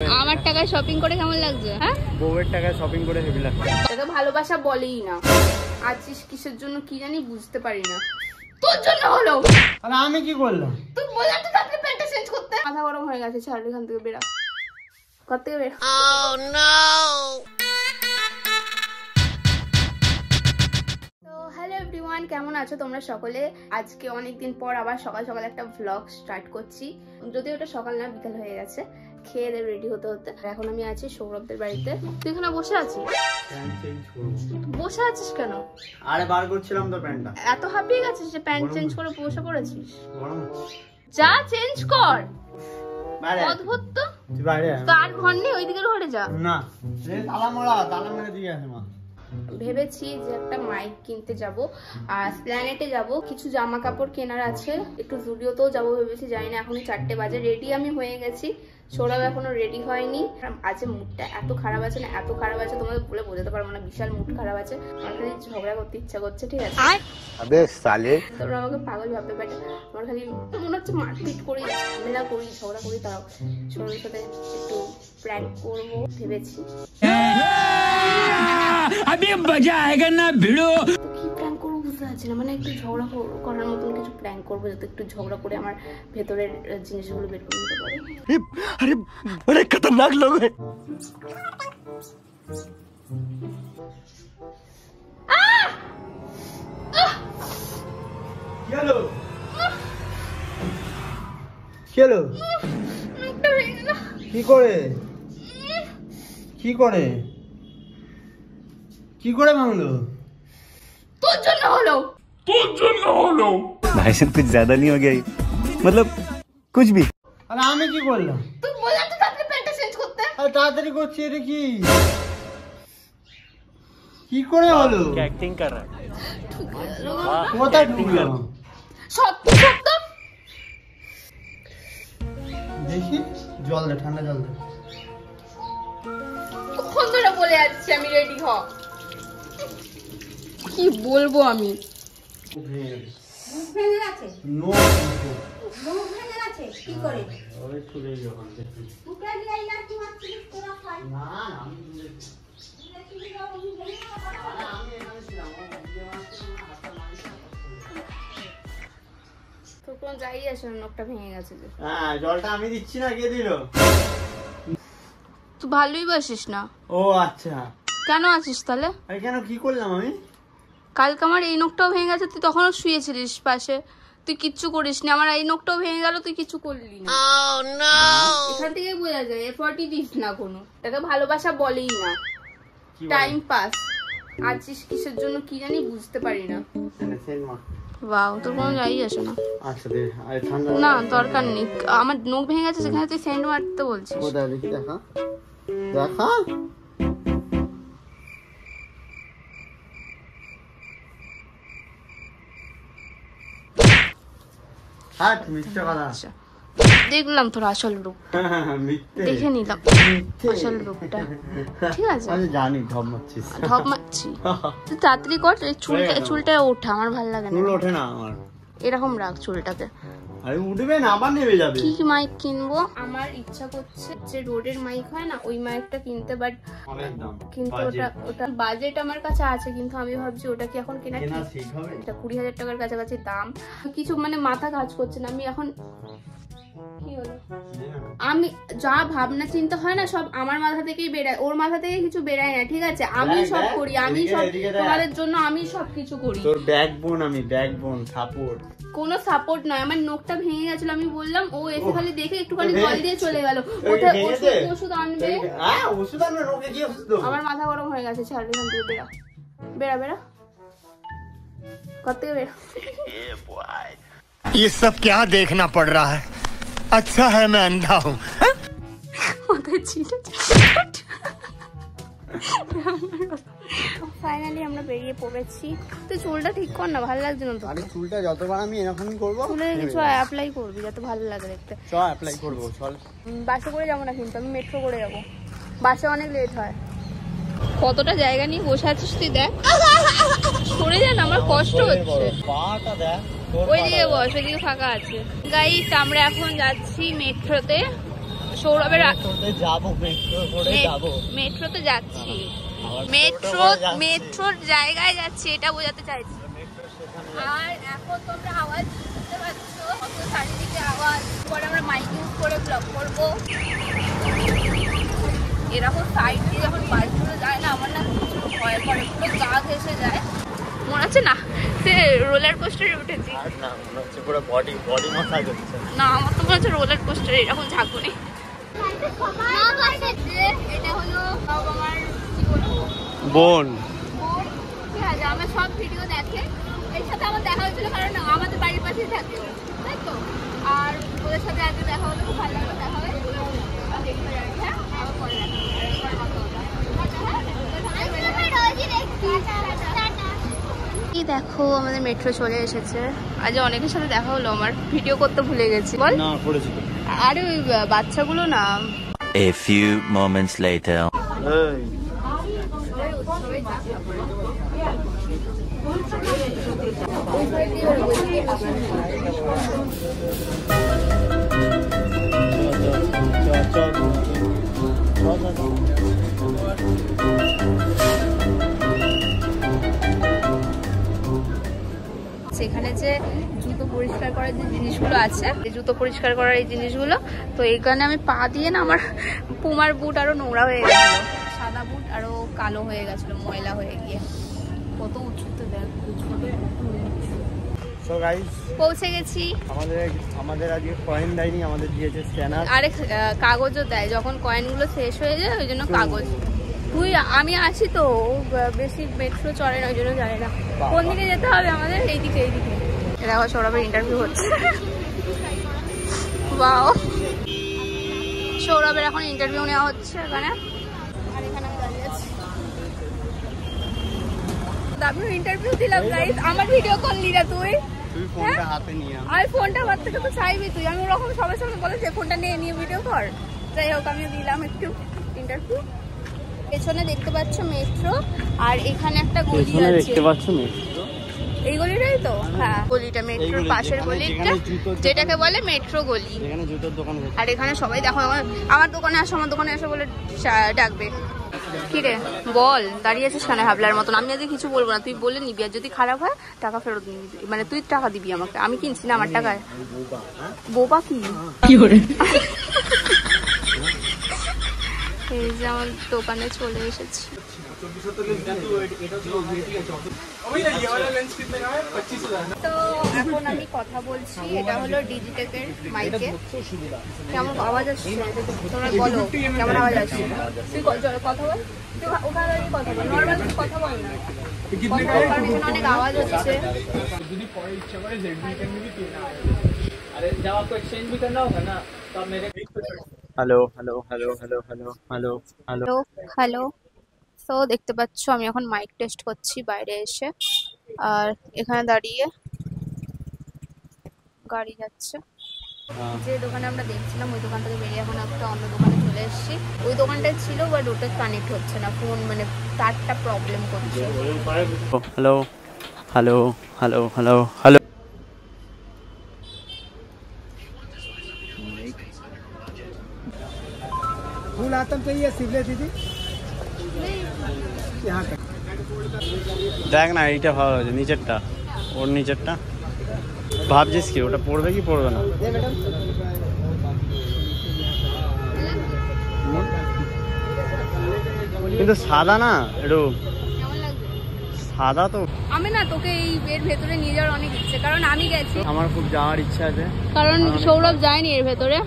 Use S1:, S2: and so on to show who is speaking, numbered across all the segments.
S1: আমার টাকায় শপিং করে কেমন লাগছে? হ্যাঁ,
S2: বউয়ের টাকায় শপিং করে হেভি লাগছে।
S1: এটা ভালোবাসা বলেই না। আছিস কিসের জন্য কি জানি বুঝতে পারি না। তোর জন্য হলো।
S2: আরে আমি কি করলাম?
S1: তুই বললাম তো তাকে প্যান্টটা চেঞ্জ করতে। মাথা গরম হয়ে গেছে, ছাড় এখান থেকে বেরা। কত থেকে Bera. Oh no! Hello everyone, কেমন আছো তোমরা সকলে? আজকে অনেকদিন পর আবার সকাল সকাল একটা ভ্লগ স্টার্ট করছি। যদিও ওটা সকাল না, বিকাল হয়ে গেছে। খেয়ে দিয়ে রেডি হতে হতে এখন আমি আছি সৌরভদের বাড়িতে। তুই এখানে বসে আছিস? বসে আছিস কেন?
S2: আরে বার করছিলাম তো প্যান্টটা।
S1: এত হাঁপিয়ে গেছিস যে প্যান্ট চেঞ্জ করে বসে পড়েছিস? যা চেঞ্জ কর। অদ্ভুত তো।
S2: তুই বাইরে আয়।
S1: তার ঘর নেই, ওইদিকের ঘরে যা।
S2: না, এই তালা মেরে দিয়ে আসে মা।
S1: ভেবেছি যে একটা মাইক কিনতে যাব আর প্ল্যানেটে যাব, কিছু জামা কাপড় কেনার আছে, একটু জুডিওতেও যাবো ভেবেছি। জানি না, এখনই 4টে বাজে। রেডি আমি হয়ে গেছি, সৌরভ এখনো রেডি হয়নি। আজ মুডটা এত খারাপ আছে না, এত খারাপ আছে তোমাদের বলে বোঝাতে পারবো না। বিশাল মুড খারাপ আছে, আমার খালি ঝগড়া করতে ইচ্ছা করছে। ঠিক আছে,
S2: আবে সালে
S1: তোমরা আমাকে পাগল ভাববে, বাট আমার খালি মনে হচ্ছে মারপিট করি, ঝামেলা করি, ঝগড়া করি। তাও সৌরভের সাথে একটু প্র্যাঙ্ক করবো ভেবেছি।
S3: अभी मजा आएगा ना भिड़ो।
S1: তো কি প্ল্যান করবো বুঝতে পারছি না। মানে একটু ঝগড়া করার মতন কিছু প্ল্যান করবো, যাতে একটু ঝগড়া করে আমার ভেতরের জিনিসগুলো বের করে নিতে পারি।
S2: अरे बड़े खतरनाक लोग हैं। चलो चलो কি করে কি করে কি করে ভাঙলো?
S1: তোর জন্য হলো।
S4: भाई साहब कुछ ज्यादा नहीं हो गया ये? मतलब कुछ भी।
S2: আরে আমি কি করলাম?
S1: তুই বললাম তো তাকে প্যান্টটা চেঞ্জ করতে।
S2: আরে তাড়াতাড়ি করছি। এটা কি কি করে হলো?
S4: एक्टिंग कर रहा है।
S2: কোথায় ঢুকলো?
S1: সত্য সত্য
S2: দেখি, জল দে, ঠান্ডা জল দে।
S1: কখন ধরে বলে যাচ্ছি আমি রেডি হ। কি বলবো আমি? ভেঙে গেছে।
S2: নো
S1: মুখ ভেঙে গেছে কি করে?
S2: ওরে চলে যখন দেখি।
S1: মুখে দিয়ে ইয়ার কি হচ্ছে তোরা খাই।
S2: না আমি
S1: তোর কোন যাই আসে না, নখটা ভেঙে গেছে যে।
S2: হ্যাঁ, জলটা আমি দিচ্ছি না, কে দিল?
S1: তুই ভালোই বাসিস না।
S2: ও আচ্ছা,
S1: কেন আছিস তাহলে?
S2: আরে কেন, কি করলাম আমি?
S1: কালকে আমার এই নখটাও ভেঙে গেছে, তুই তখনও শুয়েছিলিস পাশে, তুই কিচ্ছু করিসনি। আমার এই নখটাও ভেঙে গেল, তুই কিছু করলি না। এখান থেকে বোঝা যায় এফর্টই দিস না কোনো। এটাকে ভালোবাসা বলেই না, টাইম পাস। আছিস কিসের জন্য কি জানি বুঝতে পারি না। বাও, তোর কোনো যাই আসে না।
S2: আচ্ছা দে, আরে ঠান্ডা
S1: না দরকার নেই, আমার নখ ভেঙে গেছে সেখানে তুই সেন্ট মারতে বলছিস।
S2: কোথায় দেখি, দেখা দেখা। হ্যাঁ, মিথ্যে কথা।
S1: আচ্ছা, দেখলাম তোর আসল রূপ,
S2: মিথ্যে
S1: দেখে নিলাম আসল রূপটা। ঠিক আছে,
S2: আমি জানি ঢপ মারছিস।
S1: ঢপ মারছি। তুই তাড়াতাড়ি কর, এই চুলটা ওঠা, আমার ভালো লাগে না।
S2: চুল ওঠে না আমার।
S1: এরকম রাখ চুলটাকে।
S2: আরে উঠবে না, আবার নেমে যাবে।
S1: কি মাইক কিনবো? আমার ইচ্ছা করছে যে রোডের মাইক হয় না, ওই মাইকটা কিনতে, বাট
S2: অনেক দাম।
S1: কিন্তু ওটা বাজেট আমার কাছে আছে, কিন্তু আমি ভাবছি ওটা কি এখন কেনা ঠিক
S2: হবে?
S1: এটা 20,000 টাকার কাছাকাছি দাম। কিছু মানে মাথা কাজ করছে না। আমি এখন কি হলো, আমি যা ভাবনা চিন্তা হয় না সব আমার মাথা থেকেই বেরায়, ওর মাথা থেকে কিছু বেরায় না। ঠিক আছে, আমি সব করি, আমি সব তোমাদের জন্য আমি সব কিছু করি।
S2: তোর ব্যাকবোন, আমি ব্যাকবোন, সাপোর্ট।
S1: কোনো সাপোর্ট নয়, আমার নখটা ভেঙে গেছিল, আমি বললাম, ও এসে খালি দেখে একটুখানি জল দিয়ে চলে গেল। ওষুধ আনবে।
S2: ওষুধ আনবে, রোগে কি ওষুধ দেবো?
S1: আমার মাথা গরম হয়ে গেছে, ছাড় এখান থেকে বেরা বেরা বেরা। কত বেরা।
S5: ये सब क्या देखना पड़ रहा है? अच्छा है मैं अंधा हूँ।
S1: মাথায় ছিল। ফাইনালি আমরা বেরিয়ে পড়েছি। তুই চুলটা ঠিক কর না, ভালো লাগছে না তো।
S2: আরে চুলটা যতবার আমি এরকমই করবো।
S1: চুলে কিছু অ্যাপ্লাই করবি যাতে ভালো লাগে দেখতে।
S2: চল অ্যাপ্লাই করবো, চল।
S1: বাসে করে যাবো না কিন্তু, আমি মেট্রো করে যাবো। বাসে অনেক লেট হয়। কতটা জায়গা নিয়ে বসে আছিস তুই, দেখ সরে যান, আমার কষ্ট হচ্ছে।
S2: পাটা দেখ,
S1: ওইদিকে বস, ওইদিকে ফাঁকা আছে। গাইস, আমরা এখন যাচ্ছি মেট্রোতে। সৌরভের
S2: যাবো মেট্রো করে যাবো।
S1: মেট্রোতে যাচ্ছি, মেট্রোর জায়গায় যাচ্ছি, এটা বোঝাতে চাইছি। আর এখন তোমরা আওয়াজ শুনতে পাচ্ছ, কত চারিদিকে আওয়াজ। পরে আমরা মাইক ইউজ করে ব্লগ করবো। এরকম সাইড দিয়ে যখন বাসগুলো যায় না, আমার না প্রচুর ভয় করে, পুরো গা ঘেসে যায়। মনে হচ্ছে না সে রোলার কোস্টারে উঠেছি।
S2: না মনে হচ্ছে পুরো বডি মাসাজ হচ্ছে।
S1: না, আমার তো মনে হচ্ছে রোলার কোস্টারে এরকম ঝাঁকুনি। এটা হলো আমার কি বলবো
S4: বোন।
S1: ঠিক আছে, আমার সব ভিডিও দেখে। এর সাথে আমার দেখা হয়েছিল কারণ আমাদের বাড়ির পাশেই থাকে, তাই তো। আর ওদের সাথে আজকে দেখা হলো, খুব ভালো লাগলো দেখা হয়ে। দেখতে যাচ্ছি, হ্যাঁ আবার পরে কি দেখো আমাদের মেট্রো চলে এসেছে। আজ অনেকের সাথে দেখা হলো, আমার ভিডিও করতে ভুলে গেছি। বল
S4: না করেছি তো।
S1: আরে ওই বাচ্চাগুলো না।
S6: A few moments later.
S4: এই
S1: সেখানে যে জুতো পরিষ্কার করার যে জিনিসগুলো আছে, এই জুতো পরিষ্কার করার এই জিনিসগুলো, তো এইখানে আমি পা দিয়ে না আমার পুমার বুট আরো নোংরা হয়ে গেছিল, সাদা বুট আরো কালো হয়ে গেছিল ময়লা হয়ে গিয়ে। কত উঁচুতে দেখ।
S2: সো গাইস
S1: পৌঁছে গেছি।
S2: আমাদের আজকে কয়েন দেয়নি, আমাদের দিয়েছে স্ক্যানার।
S1: আরে কাগজও দেয় যখন কয়েনগুলো শেষ হয়ে যায়, ওই জন্য কাগজ। আমি আসি তো, বেশি মেট্রো চলে না, ওই জন্য জানি না কোন দিকে যেতে হবে আমাদের। এইদিকে দেখো সৌরভের ইন্টারভিউ হচ্ছে। বাও, সৌরভের এখন ইন্টারভিউ নেওয়া হচ্ছে এখানে। আর এখানে আমি দাঁড়িয়ে আছি, আমি ইন্টারভিউ দিলাম গাইস। আমার ভিডিও করলি না তুই?
S2: ফোনটা হাতে নিয়ে
S1: আর ফোনটা হাত থেকে তো চাইবি তুই। আমি ওরকম সবার সামনে বলে যে ফোনটা নিয়ে ভিডিও কর। যাই হোক, আমি দিলাম একটু ইন্টারভিউ। পেছনে দেখতে পাচ্ছ মেট্রো, আর এখানে একটা গলি আছে,
S4: দেখতে পাচ্ছ মেট্রো?
S1: এই গলিটাই তো? হ্যাঁ, গলিটা মেট্রোর পাশের গলিটা, যেটাকে বলে মেট্রো গলি।
S2: এখানে জুতোর দোকান।
S1: আর এখানে সবাই দেখো আমার দোকানে আসো, আমার দোকানে আসো বলে ডাকবে। কি রে বল, দাঁড়িয়ে আছিস কেন হাবলার মতন? আমি আজকে কিছু বলবো না, তুই বলে নিবি, আর যদি খারাপ হয় টাকা ফেরত নিবি। মানে তুই টাকা দিবি আমাকে, আমি কিনছি না আমার টাকায়। বোবা কি এই যে আমার দোকানে চলে এসেছি। তো এখন আমি কথা বলছি, এটা হলো ডিজিটেকের মাইকে। কেমন আওয়াজ আসছে তোমরা বলো, কেমন আওয়াজ আসছে? তুই কথা বল, তুই ওখানে কথা বল, নর্মাল কথা বল না, অনেক আওয়াজ হচ্ছে।
S4: Hello hello hello hello hello hello hello
S1: hello. তো দেখতে পাচ্ছ আমি এখন মাইক টেস্ট করছি বাইরে এসে, আর এখানে দাঁড়িয়ে গাড়ি যাচ্ছে। যে দোকানে আমরা দেখছিলাম ওই দোকান থেকে বেরিয়ে এখন একটা অন্য দোকানে চলে এসেছি। ওই দোকানটায় ছিল বাট ওটা কানেক্ট হচ্ছে না, ফোন মানে তারটা প্রবলেম করছে।
S4: Hello hello hello hello hello.
S2: फूल आतम चाहिए शिवले दीदी यहाँ तक।
S4: দেখ না, এইটা ভালো হয়েছে, নিচেরটা, ওর নিচেরটা। ভাবছিস কি ওটা পড়বে কি পড়বে না? কিন্তু সাদা না, একটু
S1: কেমন লাগবে?
S4: সাদা তো।
S1: আমি না তোকে এই এর ভেতরে নিয়ে যাওয়ার অনেক ইচ্ছে, কারণ আমি গেছি,
S4: আমার খুব যাওয়ার ইচ্ছা আছে,
S1: কারণ সৌরভ যায়নি এর ভেতরে,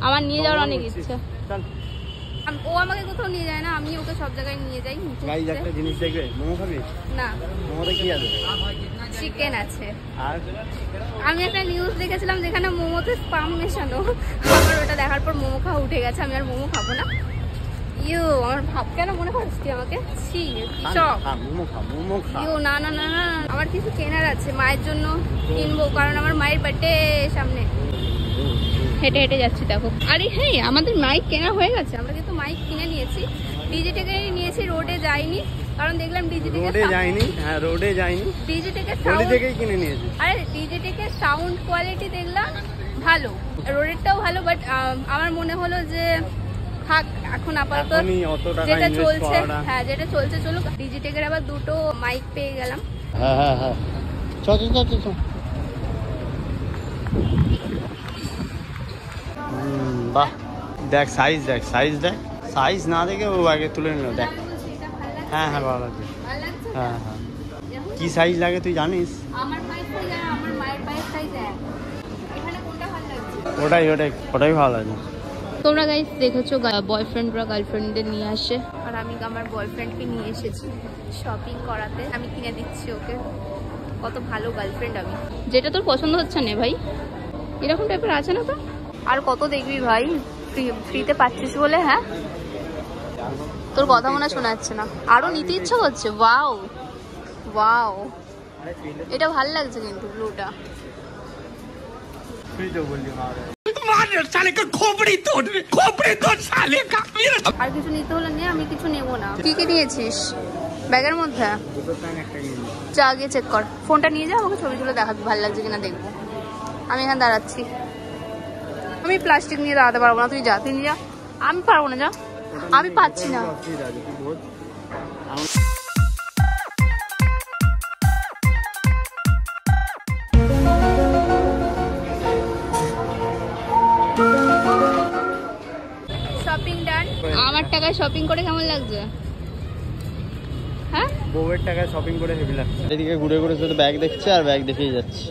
S1: আমার নিয়ে যাওয়ার অনেক ইচ্ছে।
S4: চল।
S1: ও আমাকে কোথাও নিয়ে যায় না, আমি ওকে সব জায়গায় নিয়ে যাই।
S4: গাইজ একটা জিনিস দেখবে, মোমো খাবি?
S1: না,
S4: মোমোতে কি আছে?
S1: চিকেন আছে।
S4: আর
S1: আমি একটা নিউজ দেখেছিলাম যেখানে মোমোতে স্পাম মেশানো, আমার ওটা দেখার পর মোমো খাওয়া উঠে গেছে, আমি আর মোমো খাবো না। ইউ, আমার ভাব কেন মনে করছিস তুই আমাকে? ছি, চপ।
S4: মোমো খা, মোমো খা।
S1: ইউ, না না না না, আমার কিছু কেনার আছে, মায়ের জন্য কিনবো, কারণ আমার মায়ের বার্থডে সামনে। হেঁটে হেঁটে যাচ্ছি দেখো। আরে হ্যাঁ, আমাদের মাইক কেনা হয়ে গেছে, আমরা কিন্তু মাইক কিনে নিয়েছি। ডিজিটেকে নিয়েছি, রোডে যাইনি, কারণ দেখলাম ডিজিটেকে
S4: রোডে যাইনি। হ্যাঁ, রোডে যাইনি,
S1: ডিজিটেকে
S4: গলি
S1: সাউন্ড,
S4: থেকেই কিনে নিয়েছি।
S1: আরে ডিজিটেকে সাউন্ড কোয়ালিটি দেখলাম ভালো, রোডেরটাও ভালো, বাট আমার মনে হলো যে থাক এখন আপাতত
S2: এখনই অত টাকা
S1: যেটা
S2: ইনভেস্ট
S1: চলছে,
S2: করাটা।
S1: হ্যাঁ যেটা চলছে চলুক। ডিজিটেকের আবার দুটো মাইক পেয়ে গেলাম।
S4: হ্যাঁ হ্যাঁ হ্যাঁ, চল চল চল চল। বাহ, দেখ সাইজ, দেখ সাইজ, দেখ সাইজ না দেখে ও আগে তুলে নিল। দেখ হ্যাঁ হ্যাঁ ভালো লাগছে।
S1: ভালো লাগছে?
S4: হ্যাঁ হ্যাঁ, কি সাইজ লাগে তুই জানিস?
S1: আমার পায়ের সাইজ আর আমার মায়ের পায়ের সাইজ এক। এখানে কোনটা ভালো লাগছে?
S4: ওটাই ওটাই ওটাই ভালো লাগে।
S1: তোমরা গাইস দেখেছো বয়ফ্রেন্ডরা গার্লফ্রেন্ডদের নিয়ে আসে, আর আমি আমার বয়ফ্রেন্ডকে নিয়ে এসেছি শপিং করাতে। আমি কিনে দিচ্ছি ওকে। কত ভালো গার্লফ্রেন্ড আমি। যেটা তোর পছন্দ হচ্ছে না ভাই, এরকম টাইপের আছে না তো? আর কত দেখবি ভাই, ফ্রিতে পাচ্ছিস বলে। হ্যাঁ তোর কথা মনে শোনা যাচ্ছে না, আরো নিতে ইচ্ছা করছে। ওয়াও ওয়াও, এটা ভালো লাগছে কিন্তু ব্লুটা।
S2: তুই তো বললি ভালো লাগে।
S3: साले का खोपड़ी तोड़ साले का।
S1: আর কিছু নিতে হলে নিয়ে, আমি কিছু নেবো না। কি কি নিয়েছিস ব্যাগের মধ্যে?
S2: দুটো প্যান্ট একটা কিনবি।
S1: যা গিয়ে চেক কর, ফোনটা নিয়ে যা, আমাকে ছবি তুলে দেখাবি ভালো লাগছে কিনা দেখবো। আমি এখানে দাঁড়াচ্ছি, আমি প্লাস্টিক নিয়ে দাঁড়াতে পারবো না। তুই যা, তুই নিয়ে যা। আমি পারবো না, যা, আমি পাচ্ছি না।
S2: অসুবিধা আছে, তুই বোঝ।
S1: শপিং ডান। আমার টাকায় শপিং করে কেমন লাগছে? হ্যাঁ
S2: বউয়ের টাকায় শপিং করে হেভি লাগছে।
S4: এদিকে ঘুরে ঘুরে শুধু ব্যাগ দেখছে আর ব্যাগ দেখেই যাচ্ছে।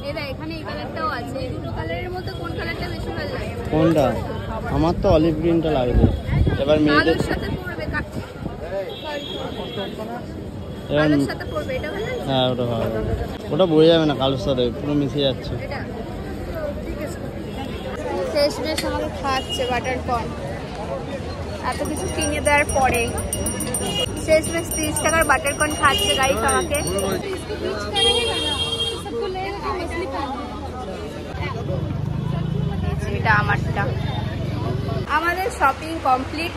S1: এরা এখানে এই কালারটাও আছে। এই দুটো কালারের মধ্যে কোন কালারটা বেশি ভালো লাগে?
S4: কোনটা? আমার তো অলিভ গ্রিনটা লাগবে। এবার মেয়েদের
S1: কালোর সাথে পরবে,
S4: এবার
S1: কালোর সাথে পরবে, এটা ভালো লাগছে।
S4: হ্যাঁ ওটা ভালো, ওটা বোঝা যাবে না কালোর সাথে, পুরো মিশে যাচ্ছে।
S1: এটা শেষ বেশ আমাকে খাওয়াচ্ছে বাটার কর্ন। এত কিছু কিনে দেওয়ার পরে শেষ বেশ 30 টাকার বাটার কর্ন খাচ্ছে গাইস আমাকে। এটা আমারটা। আমাদের শপিং কমপ্লিট।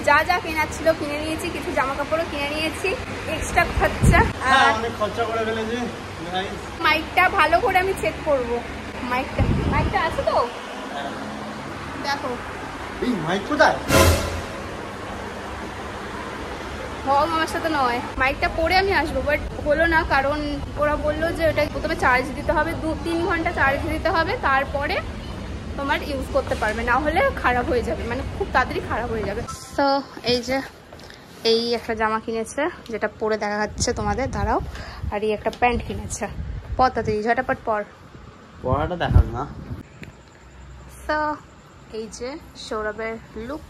S1: যা যা কেনার ছিল কিনে নিয়েছি, কিছু জামা কাপড়ও কিনে নিয়েছি। এক্সট্রা খরচা। আর
S4: অনেক খরচা করে ফেলেছি।
S1: মাইকটা ভালো করে আমি চেক করব। মাইকটা আছে তো? দেখো
S4: এই মাইক কোথায়?
S1: আমার সাথে নয়, মাইকটা পরে আমি আসবো, বাট হলো না। কারণ ওরা বললো যে ওটা প্রথমে চার্জ দিতে হবে, 2-3 ঘন্টা চার্জ দিতে হবে, তারপরে তোমার ইউজ করতে পারবে, না হলে খারাপ হয়ে যাবে, মানে খুব তাড়াতাড়ি খারাপ হয়ে যাবে। তো এই যে এই একটা জামা কিনেছে, যেটা পরে দেখা যাচ্ছে তোমাদের, দাঁড়াও। আর এই একটা প্যান্ট কিনেছে। পর তাড়াতাড়ি ঝটাপট পর।
S4: পড়াটা দেখাল না।
S1: তো এই যে সৌরভের লুক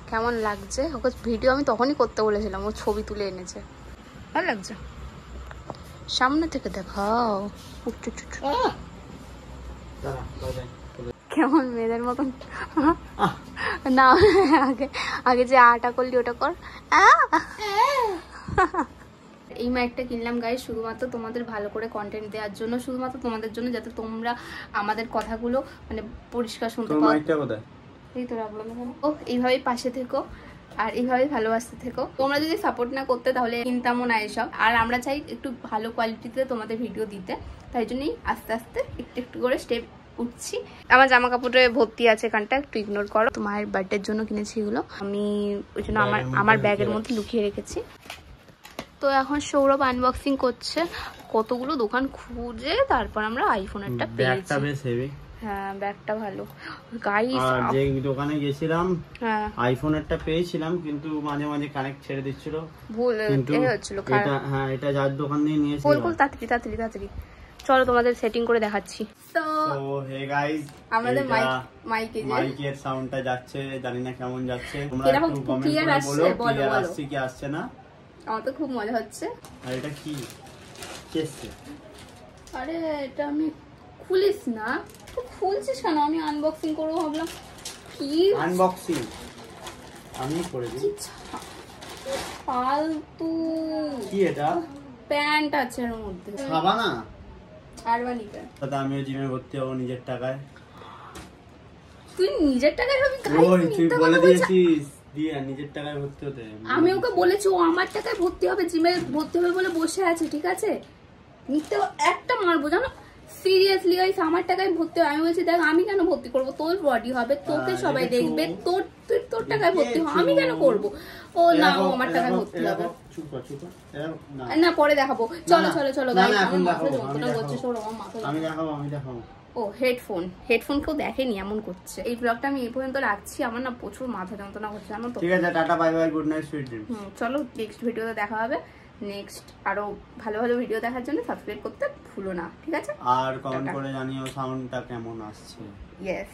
S1: কেমন লাগছে? ওকে ভিডিও আমি তখনই করতে বলেছিলাম, ও ছবি তুলে এনেছে। ভালো লাগছে? সামনে থেকে দেখাও। কেমন মেয়েদের মতন না, আগে যে আটা করলি ওটা কর। এই মাইকটা কিনলাম গাইস শুধুমাত্র তোমাদের ভালো করে কন্টেন্ট দেওয়ার জন্য, শুধুমাত্র তোমাদের জন্য, যাতে তোমরা আমাদের কথাগুলো মানে পরিষ্কার শুনতে পাও।
S4: মাইকটা কোথায়?
S1: এই তো রাখলাম। ও এইভাবেই পাশে থেকো আর এইভাবেই ভালোবাসতে থেকো। তোমরা যদি সাপোর্ট না করতে তাহলে কিনতামও না এসব। আর আমরা চাই একটু ভালো কোয়ালিটিতে তোমাদের ভিডিও দিতে, তাই জন্যই আস্তে আস্তে একটু একটু করে স্টেপ উঠছি। আমার জামা কাপড়ে ভর্তি আছে এখানটা, একটু ইগনোর করো। মায়ের বার্থডের জন্য কিনেছি এগুলো আমি, ওই জন্য আমার ব্যাগের মধ্যে লুকিয়ে রেখেছি। তো এখন সৌরভ আনবক্সিং করছে, কতগুলো দোকান খুঁজে তারপর আমরা আইফোনেরটা পেয়েছি।
S4: বেশ হেভি।
S1: হ্যাঁ ব্যাগটা ভালো গাইস।
S4: আর যে দোকানে গেছিলাম
S1: হ্যাঁ
S4: আইফোনেরটা পেয়েছিলাম, কিন্তু মাঝে মাঝে কানেক্ট ছেড়ে দিচ্ছিল,
S1: ভুল
S4: কিন্তু
S1: হচ্ছিল।
S4: এটা হ্যাঁ এটা যার দোকান দিয়ে নিয়েছি।
S1: বল তাড়াতাড়ি তাড়াতাড়ি তাড়াতাড়ি চলো তোমাদের সেটিং করে দেখাচ্ছি। তো
S4: হে গাইস,
S1: আমাদের
S4: মাইকের সাউন্ডটা যাচ্ছে, জানি না কেমন যাচ্ছে, তোমরা
S1: কিরকম
S4: একটু কমেন্ট
S1: clear
S4: করে
S1: আসছে?
S4: বলো
S1: বলো,
S4: ক্লিয়ার
S1: বলো।
S4: আসছে কি আসছে না।
S1: আমার তো খুব মজা হচ্ছে।
S4: আর এটা কি কেসছে?
S1: আরে এটা আমি খুলিস না, তুই খুলছিস কেন? আমি আনবক্সিং করবো ভাবলাম। কি
S4: আনবক্সিং আমি করে দিই।
S1: ফালতু
S4: কি এটা?
S1: প্যান্ট আছে এর মধ্যে,
S4: খাবা না?
S1: আরবানিকা।
S4: তাতে আমিও জিমে ভর্তি হবো নিজের টাকায়।
S1: তুই নিজের টাকায় হবি?
S4: ওই তুই বলে দিয়েছিস দিয়ে নিজের টাকায় ভর্তি হতে।
S1: আমি ওকে বলেছি ও আমার টাকায় ভর্তি হবে, জিমে ভর্তি হবে বলে বসে আছে, ঠিক আছে? নিতে একটা মারবো জানো, সিরিয়াসলি গাইস আমার টাকায় ভর্তি হবে। আমি বলছি দেখ আমি কেন ভর্তি করব, তোর বডি হবে, তোকে সবাই দেখবে, তোর টাকায় ভর্তি হবে, আমি কেন করব? ও না ও আমার টাকায় ভর্তি হবে না, পরে দেখাবো। চলো চলো চলো গাইস, আমার মাথা যন্ত্রণা করছে, সরো আমার মাথা।
S2: আমি দেখাবো।
S1: ও হেডফোন কেউ দেখেনি এমন করছে। এই ব্লগটা আমি এই পর্যন্ত রাখছি, আমার না প্রচুর মাথা যন্ত্রণা করছে জানো তো।
S2: ঠিক আছে, tata bye bye, good night, sweet dreams.
S1: চলো নেক্সট ভিডিওতে দেখা হবে। নেক্সট আরো ভালো ভালো ভিডিও দেখার জন্য সাবস্ক্রাইব করতে ভুলো না, ঠিক আছে?
S2: আর কমেন্ট করে জানিও সাউন্ডটা কেমন আসছে।
S1: ইয়েস।